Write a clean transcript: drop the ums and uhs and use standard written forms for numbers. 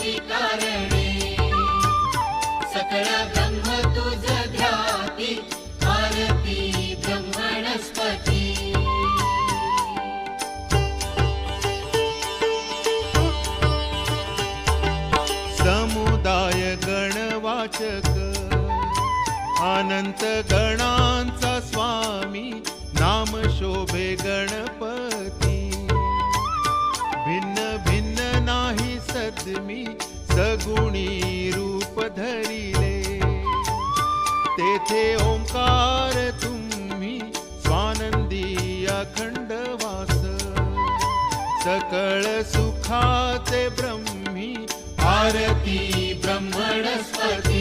आरती कारणे सकळ ब्रह्म तुझ ध्याती आरती ब्रह्मणस्पती समुदाय गणवाचक अनंत गणांचा स्वामी नाम शोभे गणपती भिन्न भिन्न नाही सद्मी सगुणी रूप धरिले तेथे ओंकार तुम्ही स्वानंदी अखंड वास सकळ सुखाचे ब्रह्मी आरती ब्रह्मणस्पती